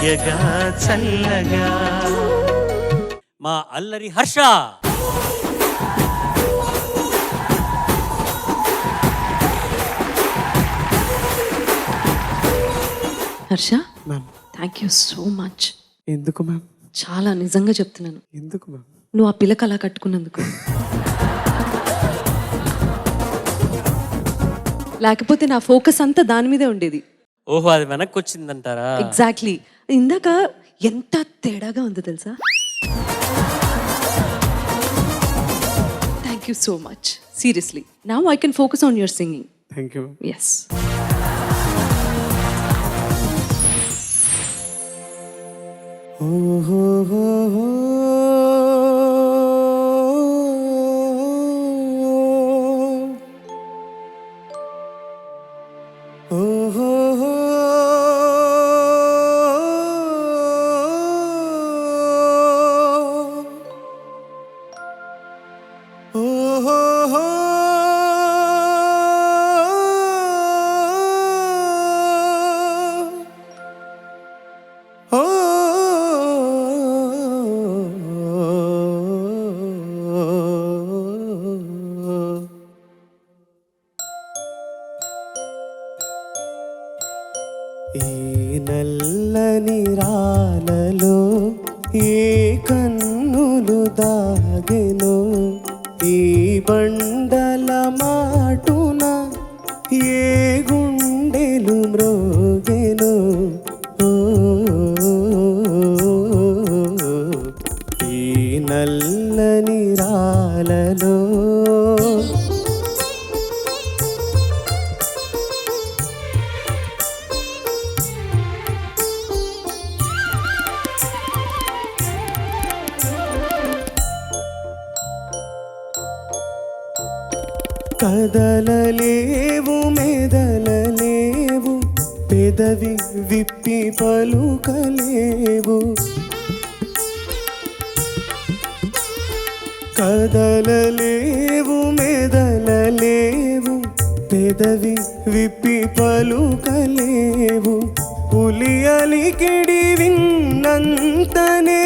తీయగా చల్లగా. మా అల్లరి Harsha. Harsha, ma'am. Thank you so much. ఎందుకు మ్యామ్? చాలా నిజంగా చెప్తున్నాను. ఎందుకు మ్యామ్? నువ్వు ఆ పిల్లకి అలా కట్టుకున్నందుకు. లేకపోతే నా ఫోకస్ అంతా దాని మీదే ఉండేది. ఓహో, అది వెనక్కి వచ్చిందంటారా? ఎగ్జాక్ట్లీ. ఇందాక ఎంత తేడాగా ఉందో తెలుసా? Thank you so much. Seriously, now I can focus on your singing. Thank you ma'am. Yes. ఈ నల్లని రాలలో ఏ కన్నులు దాగెను, ఈ బండల మాటున ఏ గుండెలు మ్రోగెను. ఓ, ఈ నల్లని రాలలో కదలలేవు మెదలలేవు, పెదవి విప్పి పలుకలేవు. కదలలేవు మెదలలేవు, పెదవి విప్పి పలుకలేవు. పులి అలికిడి విన్నంతనే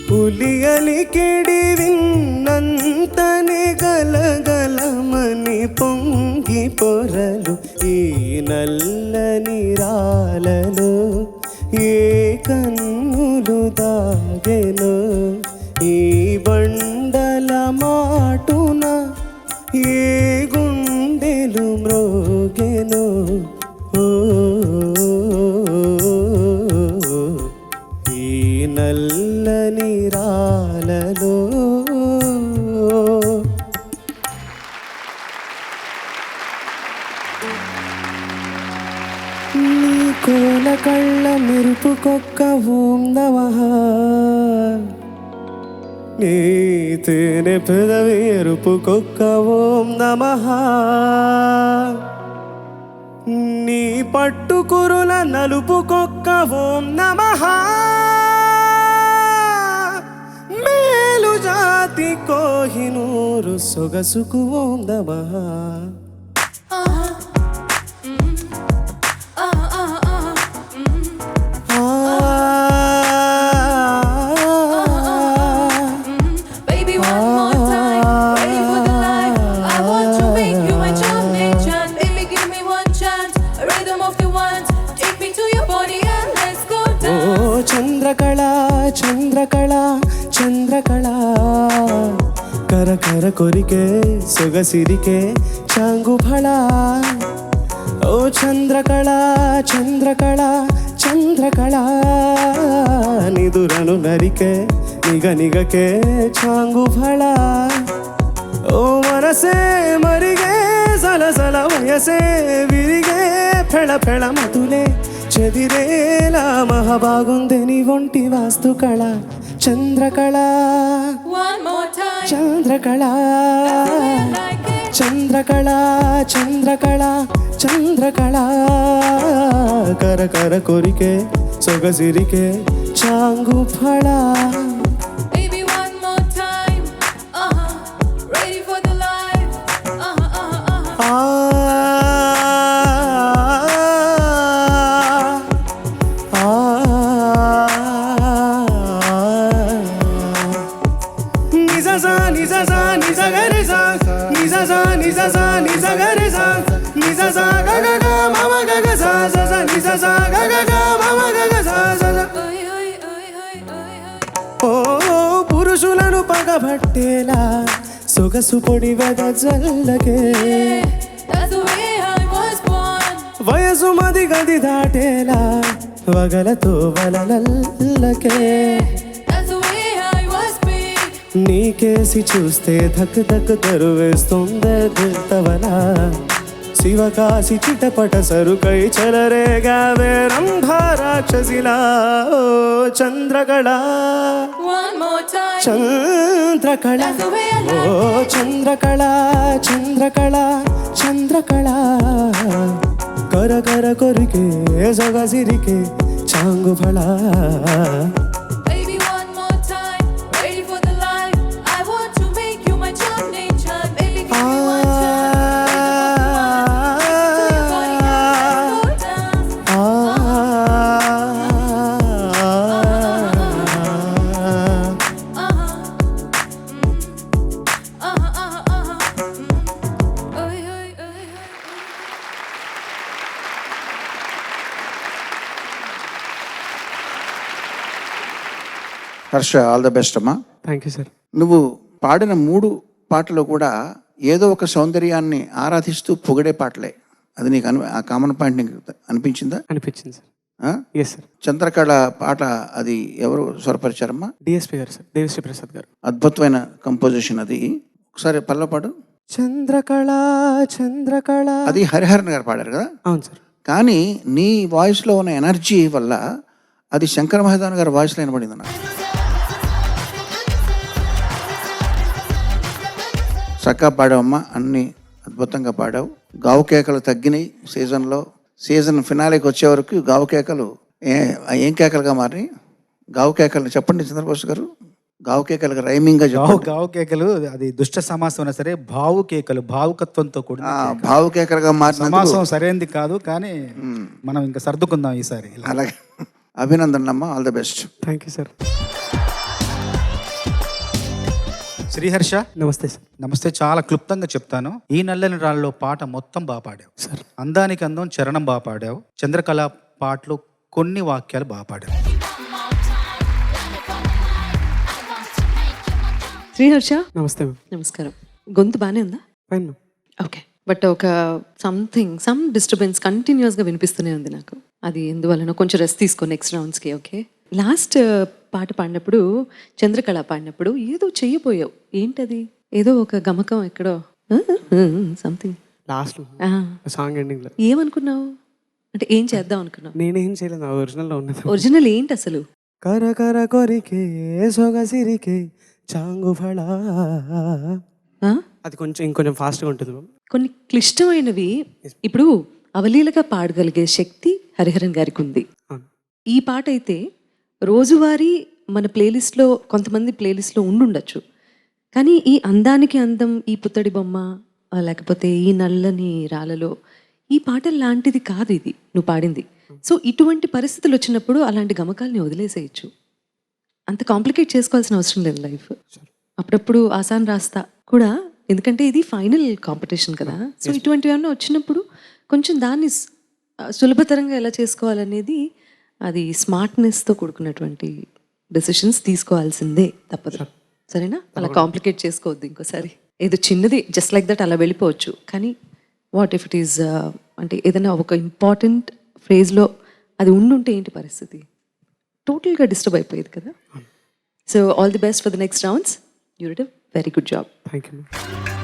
పులి అలికిడి విన్నంతనే గలగలమని పొంగి పొరలు. ఈ నల్లని రాలలో ఏ కన్నులు దాగెను, ఈ బండల మాటున ఏ గుండెలు మ్రోగెను. ఓ, ఈ నల్లని రాలలో. నీ కోల కళ్ళ మెరుపుకొక్క ఓం నమః, నీ తేనె పెదవి ఎరుపుకొక్క ఓం నమః, నీ పట్టుకురుల నలుపుకొక్క ఓం నమః, మేలు జాతి కోహినూరు సొగసుకు ఓం నమః. చంద్రకళ చంద్రకళ చంద్రకళ, కర కర కొరికే సొగసిరికే చాంగుఫళ. ఓ చంద్రకళ చంద్రకళ చంద్రకళ, నిదురను నరికే నిగ నిగకే చాంగుఫళ. ఓ మనసే మరిగే సలసల వయసే విరిగే ఫెళ ఫెళ మతులే చెదిరేలా మహాబాగుంది నీ ఒంటి వాస్తు కళ. చంద్రకళ చంద్రకళ చంద్రకళ చంద్రకళ చంద్రకళ, కర కర కొరికే సొగసిరికే చాంగుఫళ. గ గ గ మమ గ గ సా సా సా ని సా సా గ గ గ మమ గ గ సా సా సా. ఓ పురుషులను పగబట్టేలా సొగసు పొడి వెదజల్లకే వయసు మది గది దాటేలా వగలతో వలలల్లకే నీకేసి చూస్తే ధక్ ధక్ తరువేస్తుందే దిల్తవలా శివకాశి చిటపట సరుకై చలరేగావే రంభారాక్షసిలా ఓ చంద్రకళ చంద్రకళ ఓ చంద్రకళ చంద్రకళ చంద్రకళ కర కర కొరికే సొగసిరికే చాంగు ఫళ హర్ష, ఆల్ ద బెస్ట్ అమ్మా. Thank you sir. నువ్వు పాడిన 3 పాటలు కూడా ఏదో ఒక సౌందర్యాన్ని ఆరాధిస్తూ పొగిడే పాటలే. అది నీకు ఆ కామన్ పాయింట్ నీకు అనిపించిందా? అనిపించింది సార్. Yes sir. చంద్రకళ పాట అది ఎవరు స్వరపరిచారమ్మా? డిఎస్పి గారు సార్, దేవిశ్రీ ప్రసాద్ గారు. అద్భుతమైన కంపోజిషన్ అది. ఒకసారి పల్లపాడు. చంద్రకళ చంద్రకళ అది హరిహరన్ గారు పాడారు కదా? అవును సార్. కానీ నీ వాయిస్లో ఉన్న ఎనర్జీ వల్ల అది శంకర మహాదేవన్ గారి వాయిస్లో వినబడింది నాకు. చక్కగా పాడావమ్మా, అన్ని అద్భుతంగా పాడావు. గావు కేకలు తగ్గినాయి సీజన్లో. సీజన్ ఫినాలేకి వచ్చే వరకు గావు కేకలు ఏం కేకలుగా మారి గావు కేకలు చెప్పండి చంద్రబోస్ గారు. గావు కేకలకు రైమింగ్గా చెప్పండి. గావు కేకలు అది దుష్ట సమాసం అయినా సరే భావు కేకలు భావుకత్వంతో కూడిన భావు కేకలుగా మారిన సమాసం సరైనది కాదు, కానీ మనం ఇంకా సర్దుకుందాం ఈసారి. అలాగే అభినందనలమ్మా, all the best. Thank you sir. Sriharsha నమస్తే సార్. నమస్తే. చాలా క్లుప్తంగా చెప్తాను. ఈ నల్లని రాళ్ళలో పాట మొత్తం బాగా పాడావు సార్. అందానికి అందం చరణం బాగా పాడావు. చంద్రకళ పాటలో కొన్ని వాక్యాలు బాగా పాడావు. శ్రీహర్ష నమస్తే మ్యామ్. నమస్కారం. గొంతు బాగానే ఉందా? Fine ma'am. ఓకే, బట్ ఒక సమ్ డిస్టర్బెన్స్ కంటిన్యూస్గా వినిపిస్తూనే ఉంది నాకు. అది ఎందువలన కొంచెం రెస్ట్ తీసుకో నెక్స్ట్ రౌండ్స్కి. ఓకే, లాస్ట్ పాట పాడినప్పుడు చంద్రకళ పాడినప్పుడు ఏదో చెయ్యపోయావు. ఏంటది? ఏదో ఒక గమకం ఎక్కడో సంథింగ్ లాస్ట్ సాంగ్ ఎండింగ్లో ఏమనుకున్నావు? అంటే ఏం చేద్దాం అనుకున్నావు? నేనేం చేయలేదు, నా ఒరిజినల్లో ఉన్నది. ఒరిజినల్ ఏంటి అసలు? కర కర కొరికే సొగసిరికే చాంగు ఫళ. అది కొంచెం ఇంకొంచెం ఫాస్ట్గా ఉంటుంది మ్యామ్. కొన్ని క్లిష్టమైనవి ఇప్పుడు అవలీలగా పాడగలిగే శక్తి హరిహరన్ గారికి ఉంది. ఈ పాట అయితే రోజువారీ మన ప్లేలిస్ట్లో కొంతమంది ప్లేలిస్ట్లో ఉండుండొచ్చు, కానీ ఈ అందానికి అందం, ఈ పుత్తడి బొమ్మ, లేకపోతే ఈ నల్లని రాళ్ళలో ఈ పాట లాంటిది కాదు ఇది నువ్వు పాడింది. సో ఇటువంటి పరిస్థితులు వచ్చినప్పుడు అలాంటి గమకాలని వదిలేసేయచ్చు. అంత కాంప్లికేట్ చేసుకోవాల్సిన అవసరం లేదు లైఫ్. అప్పుడప్పుడు ఆసాన్ రాస్తా కూడా, ఎందుకంటే ఇది ఫైనల్ కాంపిటీషన్ కదా. సో ఇటువంటివి ఏమన్నా వచ్చినప్పుడు కొంచెం దాన్ని సులభతరంగా ఎలా చేసుకోవాలనేది, అది స్మార్ట్నెస్తో కూడుకున్నటువంటి డెసిషన్స్ తీసుకోవాల్సిందే, తప్పదు. సరేనా? అలా కాంప్లికేట్ చేసుకోవద్దు ఇంకోసారి. ఏదో చిన్నది జస్ట్ లైక్ దట్ అలా వెళ్ళిపోవచ్చు, కానీ వాట్ ఇఫ్ ఇట్ ఈస్ అంటే ఏదైనా ఒక ఇంపార్టెంట్ ఫ్రేజ్లో అది ఉండుంటే ఏంటి పరిస్థితి? టోటల్గా డిస్టర్బ్ అయిపోయేది కదా. So all the best for the next rounds. You did a very good job. Thank you ma'am.